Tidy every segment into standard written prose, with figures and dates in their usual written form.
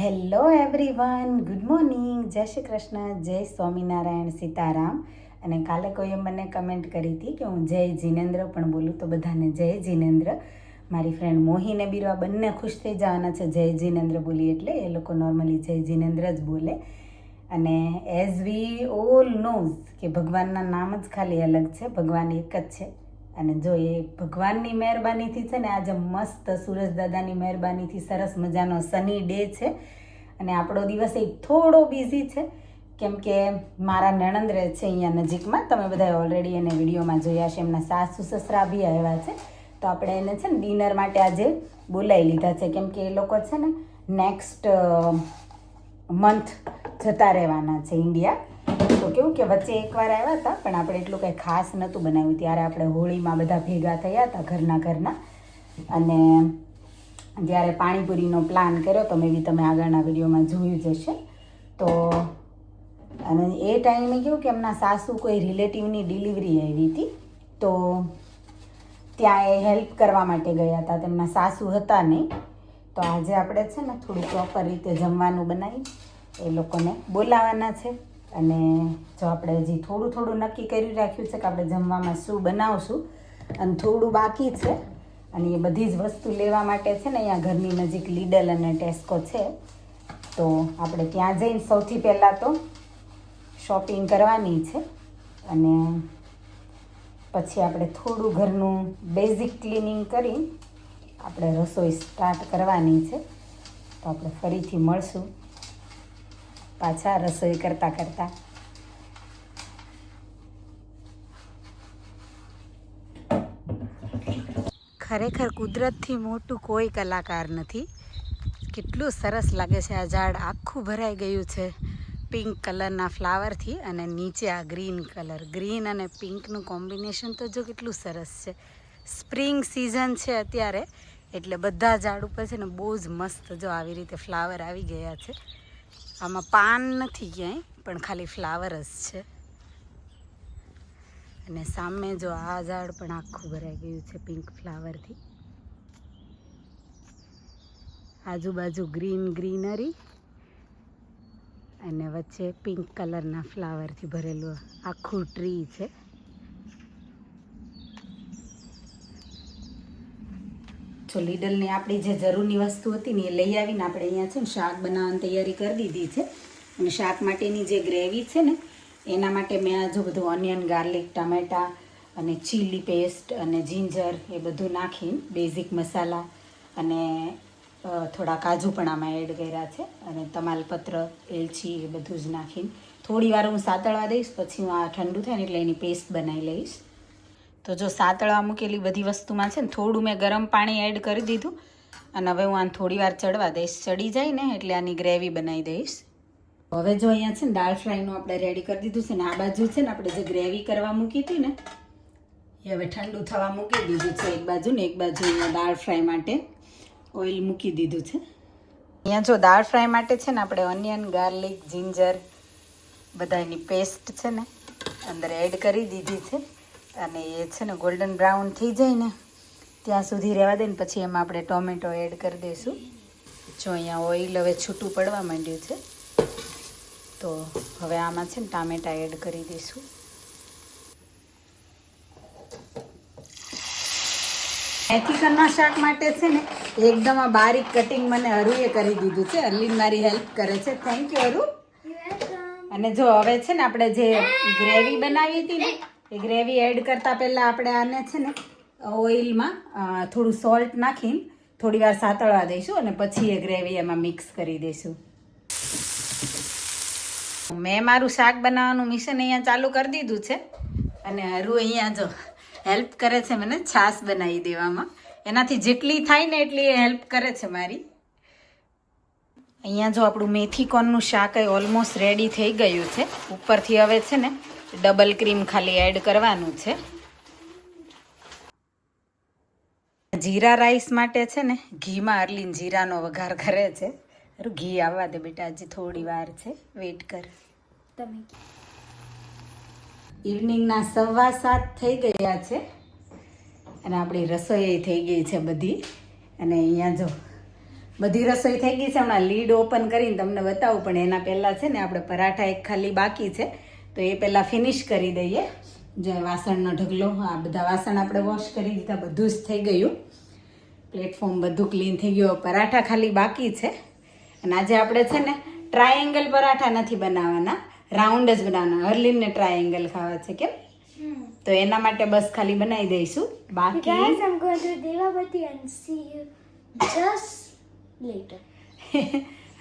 Hello everyone, good morning, જય શ્રી કૃષ્ણ, જય સ્વામિનારાયણ, સીતારામ. અને કાલે કોઈએ મને કમેન્ટ કરી હતી કે હું જય જીનેન્દ્ર પણ બોલું, તો બધાને જય જીનેન્દ્ર. મારી ફ્રેન્ડ મોહીને બીરવા બંને ખુશ થઈ જવાના છે જય જીનેન્દ્ર બોલી એટલે. એ લોકો નોર્મલી જય જીનેન્દ્ર જ બોલે. અને એઝ વી ઓલ નોઝ કે ભગવાનના નામ જ ખાલી અલગ છે, ભગવાન એક જ છે. અને જો એ ભગવાનની મહેરબાનીથી છે ને આજે મસ્ત સૂરજ દાદાની મહેરબાનીથી સરસ મજાનો સની ડે છે. અને આપણો દિવસ એક થોડો બિઝી છે કેમ કે મારા નણંદ રહે છે અહીંયા નજીકમાં. તમે બધા ઓલરેડી એને વિડીયોમાં જોયા છે. એમના સાસુ સસરા બી આવ્યા છે, તો આપણે એને છે ને ડિનર માટે આજે બોલાવી લીધા છે કેમ કે એ લોકો છે ને નેક્સ્ટ મંથ જતા રહેવાના છે ઇન્ડિયા. તો કેવું કે વચ્ચે એકવાર આવ્યા હતા પણ આપણે એટલું કંઈ ખાસ નહોતું બનાવ્યું. ત્યારે આપણે હોળીમાં બધા ભેગા થયા હતા ઘરના અને જ્યારે પાણીપુરીનો પ્લાન કર્યો તો મેં બી તમે આગળના વિડીયોમાં જોયું જ હશે. તો અને એ ટાઈમે કેવું કે એમના સાસુ કોઈ રિલેટિવની ડિલિવરી આવી હતી, તો ત્યાં એ હેલ્પ કરવા માટે ગયા હતા. તેમના સાસુ હતા નહીં. તો આજે આપણે છે ને થોડું પ્રોપર રીતે જમવાનું બનાવી એ લોકોને બોલાવવાના છે. અને જો આપણે હજી થોડું નક્કી કરી રાખ્યું છે કે આપણે જમવામાં શું બનાવશું, અને થોડું બાકી છે. અને એ બધી જ વસ્તુ લેવા માટે છે ને અહીંયા ઘરની નજીક લીડલ અને ટેસ્કો છે, તો આપણે ત્યાં જઈને સૌથી પહેલાં તો શોપિંગ કરવાની છે. અને પછી આપણે થોડું ઘરનું બેઝિક ક્લિનિંગ કરી આપણે રસોઈ સ્ટાર્ટ કરવાની છે. તો આપણે ફરીથી મળશું પાછા રસોઈ કરતાં. ખરેખર કુદરતથી મોટું કોઈ કલાકાર નથી. કેટલું સરસ લાગે છે આ ઝાડ, આખું ભરાઈ ગયું છે પિંક કલરના ફ્લાવરથી. અને નીચે આ ગ્રીન કલર, ગ્રીન અને પિંકનું કોમ્બિનેશન તો જો કેટલું સરસ છે. સ્પ્રિંગ સિઝન છે અત્યારે એટલે બધા ઝાડ ઉપર છે ને બહુ જ મસ્ત જો આવી રીતે ફ્લાવર આવી ગયા છે. આમાં પાન નથી ક્યાંય, પણ ખાલી ફ્લાવર જ છે. અને સામે જો આ ઝાડ પણ આખું ભરાઈ ગયું છે પિંક ફ્લાવરથી. આજુબાજુ ગ્રીનરી અને વચ્ચે પિંક કલરના ફ્લાવરથી ભરેલું આખું ટ્રી છે. જો લીડલની આપણી જે જરૂરની વસ્તુ હતી ને એ લઈ આવીને આપણે અહીંયા છે ને શાક બનાવવાની તૈયારી કરી દીધી છે. અને શાક માટેની જે ગ્રેવી છે ને એના માટે મેં આ જો બધું ઓનિયન, ગાર્લિક, ટમેટા અને ચીલી પેસ્ટ અને જિંજર એ બધું નાખીને બેઝિક મસાલા અને થોડા કાજુ પણ આમાં એડ કર્યા છે. અને તમાલપત્ર, એલચી એ બધું જ નાખીને થોડી વાર હું સાતળવા દઈશ, પછી હું આ ઠંડુ થાય ને એટલે એની પેસ્ટ બનાવી લઈશ. તો જો સાતળવા મૂકેલી બધી વસ્તુમાં છે ને થોડું મેં ગરમ પાણી એડ કરી દીધું. અને હવે હું આને થોડી વાર ચડવા દઈશ. ચડી જાય ને એટલે આની ગ્રેવી બનાવી દઈશ. હવે જો અહીંયા છે ને દાળ ફ્રાયનું આપણે રેડી કરી દીધું છે ને આ બાજુ છે ને આપણે જે ગ્રેવી કરવા મૂકી હતી ને એ હવે ઠંડુ થવા મૂકી દીધું છે એક બાજુ ને એક બાજુ અહીંયા દાળ ફ્રાય માટે ઓઇલ મૂકી દીધું છે. અહીંયા જો દાળ ફ્રાય માટે છે ને આપણે ઓનિયન, ગાર્લિક, જિંજર બધાની પેસ્ટ છે ને અંદર એડ કરી દીધી છે. અને એ છે ને ગોલ્ડન બ્રાઉન થઈ જાય ને ત્યાં સુધી રહેવા દે ને પછી એમાં આપણે ટોમેટો એડ કરી દઈશું. જો અહીંયા ઓઇલ હવે છૂટું પડવા માંડ્યું છે, તો હવે આમાં છે ને ટામેટા એડ કરી દઈશું. મેથીકરના શાક માટે છે ને એકદમ આ બારીક કટિંગ મને હરુએ કરી દીધું છે. અરલીન મારી હેલ્પ કરે છે. થેન્ક યુ હરુ. અને જો હવે છે ને આપણે જે ગ્રેવી બનાવી હતી ને એ ગ્રેવી એડ કરતાં પહેલાં આપણે આને છે ને ઓઇલમાં થોડું સોલ્ટ નાખીને થોડી વાર સાતળવા દઈશું અને પછી એ ગ્રેવી એમાં મિક્સ કરી દઈશું. મેં મારું શાક બનાવવાનું મિશન અહીંયા ચાલુ કરી દીધું છે. અને હરુ અહીંયા જો હેલ્પ કરે છે મને છાશ બનાવી દેવામાં. એનાથી જેટલી થાય ને એટલી એ હેલ્પ કરે છે મારી. અહીંયા જો આપણું મેથી કોર્નનું શાક ઓલમોસ્ટ રેડી થઈ ગયું છે. ઉપરથી હવે છે ને ડબલ ક્રીમ ખાલી એડ કરવાનું છે. જીરા રાઈસ માટે છે ને ઘીમાં અર્લીન જીરાનો વઘાર કરે છે. ઘી આવવા દે બેટા, હજી થોડી વાર છે, વેઇટ કર. તમે ઇવનિંગના 7:15 થઈ ગયા છે અને આપણી રસોઈ થઈ ગઈ છે બધી. અને અહીંયા જો બધી રસોઈ થઈ ગઈ છે. હમણાં લીડ ઓપન કરીને તમને બતાવું, પણ એના પહેલાં છે ને આપણે પરાઠા એક ખાલી બાકી છે તો એ પહેલાં ફિનિશ કરી દઈએ. જો વાસણનો ઢગલો, આ બધા વાસણ આપણે વોશ કરી દીધા, બધું જ થઈ ગયું. પ્લેટફોર્મ બધું ક્લીન થઈ ગયું. પરાઠા ખાલી બાકી છે. અને આજે આપણે છે ને ટ્રાયેંગલ પરાઠા નથી બનાવવાના, રાઉન્ડ જ બનાવવાના. હરલીનને ટ્રાયેંગલ ખાવા છે કેમ, તો એના માટે બસ ખાલી બનાવી દઈશું. બાકી Guys, I'm going to Devabati and see you just later.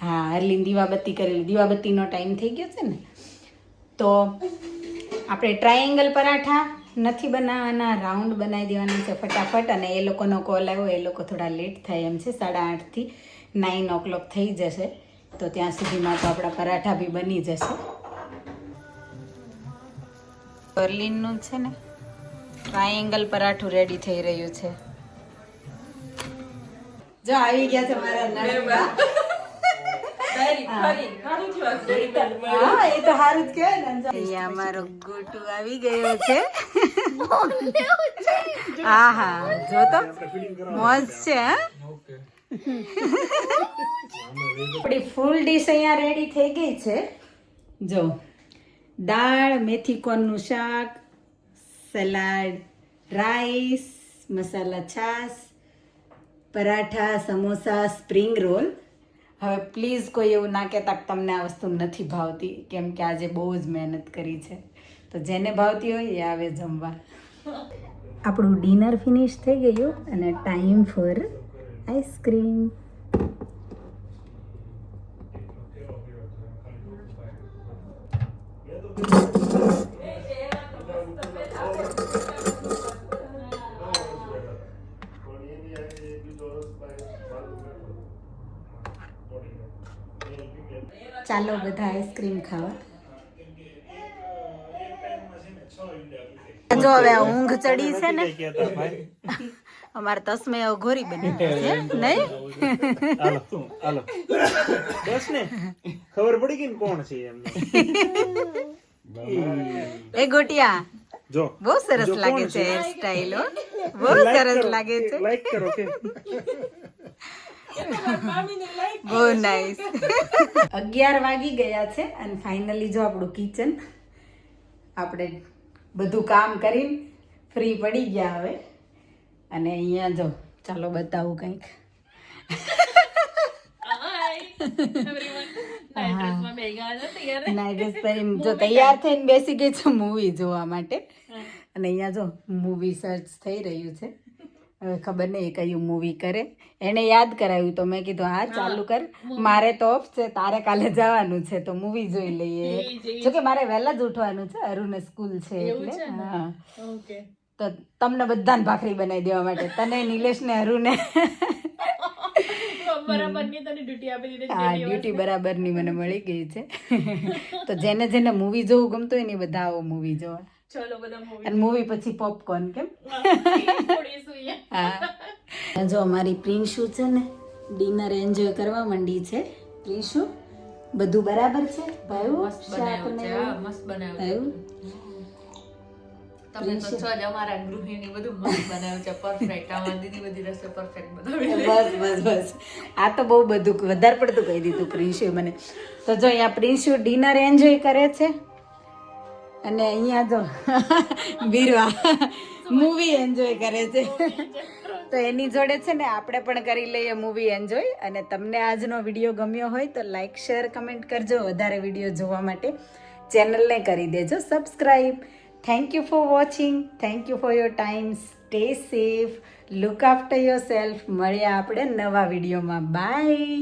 હા, હરલીન દીવાબત્તી કરેલી, દીવાબત્તીનો ટાઈમ થઈ ગયો છે ને, તો આપણે ટ્રાયેંગલ પરાઠા નથી બનાવવાના, રાઉન્ડ બનાવી દેવાના છે ફટાફટ. અને એ લોકોનો કોલ આવ્યો, એ લોકો થોડા લેટ થાય એમ છે, 8:30 થી 9 o'clock થઈ જશે, તો ત્યાં સુધીમાં તો આપણા પરાઠા બી બની જશે. બર્લિનનું છે ને ટ્રાયેંગલ પરાઠું રેડી થઈ રહ્યું છે. જો આવી ગયા છે મારા નણંદબા. હા, એ તો સારું જ કહેવાય ને. અહીંયા અમારો ગોટુ આવી ગયો છે. હા હા, જો તો મોજ છે. હા, આપણી ફૂલ ડીશ અહીંયા રેડી થઈ ગઈ છે. જો દાળ, મેથી કોર્નનું શાક, સલાડ, રાઈસ, મસાલા છાશ, પરાઠા, સમોસા, સ્પ્રિંગ રોલ. હવે પ્લીઝ કોઈ એવું ના કહેતા કે તમને આ વસ્તુ નથી ભાવતી, કેમ કે આજે બહુ જ મહેનત કરી છે. તો જેને ભાવતી હોય એ આવે જમવા. આપણું ડિનર ફિનિશ થઈ ગયું અને ટાઈમ ફોર આઈસ્ક્રીમ. ચાલો બધા આઈસ્ક્રીમ ખાવા. જો હવે ઊંઘ ચડી છે ને, અમારે તસ્મે ઘોરી બની છે નહીં. બસ ને ખબર પડી ગઈ ને કોણ છે એમને. એ ગોટિયા જો બહુ સરસ લાગે છે હેર સ્ટાઈલ. બહુ સરસ લાગે છે. લાઈક કરો કે બહુ નાઈસ. 11 વાગી ગયા છે અને ફાઇનલી જો આપણું કિચન, આપણે બધું કામ કરીને ફ્રી પડી ગયા હવે. અને અહીંયા જો ચાલો બતાવું કંઈક. નાઇટ ડ્રેસ પહેરીને જો તૈયાર થઈને બેસી ગઈ છે મૂવી જોવા માટે. અને અહીંયા જો મૂવી સર્ચ થઈ રહ્યું છે. હવે ખબર નહીં એ કયું મૂવી કરે. એને યાદ કરાવ્યું તો મેં કીધું હા ચાલુ કર, મારે તો ઓફ છે, તારે કાલે જવાનું છે તો મૂવી જોઈ લઈએ. જોકે મારે વહેલા જ ઉઠવાનું છે, અરુને સ્કૂલ છે એટલે. હા, તો તમને બધાને ભાખરી બનાવી દેવા માટે, તને, નિલેશને, અરુને. હા, ડ્યુટી બરાબરની મને મળી ગઈ છે. તો જેને જેને મૂવી જોવું ગમતું હોય ને એ બધા આવો મૂવી જોવા. અને મૂવી પછી પોપકોર્ન કેમ. હા, જો અમારી પ્રિન્શુ છે ને ડિનર એન્જોય કરવા માંડી છે. પ્રિન્શુ બધું બરાબર છે ભાઈ? શાક ને મસ્ત બનાવ્યું. તમે તો છો જ અમારા ગૃહિણી, બધું મસ્ત બનાવ્યું છે, પરફેક્ટ. આમાં દીદી બધી રસોઈ પરફેક્ટ બનાવી. બસ આ તો બહુ બધું વધારે પડતું કહી દીધું પ્રિન્શુ મને. તો જો અહીંયા પ્રિન્શુ ડિનર એન્જોય કરે છે અને અહીંયા જો બીરવા મૂવી એન્જોય કરે છે. તો એની જોડે છે ને આપણે પણ કરી લઈએ મૂવી એન્જોય. અને તમને આજનો વિડીયો ગમ્યો હોય તો લાઈક, શેર, કમેન્ટ કરજો. વધારે વિડીયો જોવા માટે ચેનલને કરી દેજો subscribe. Thank you for watching. Thank you for your time. Stay safe, look after your self. મળ્યા આપણે નવા વિડીયોમાં. બાય.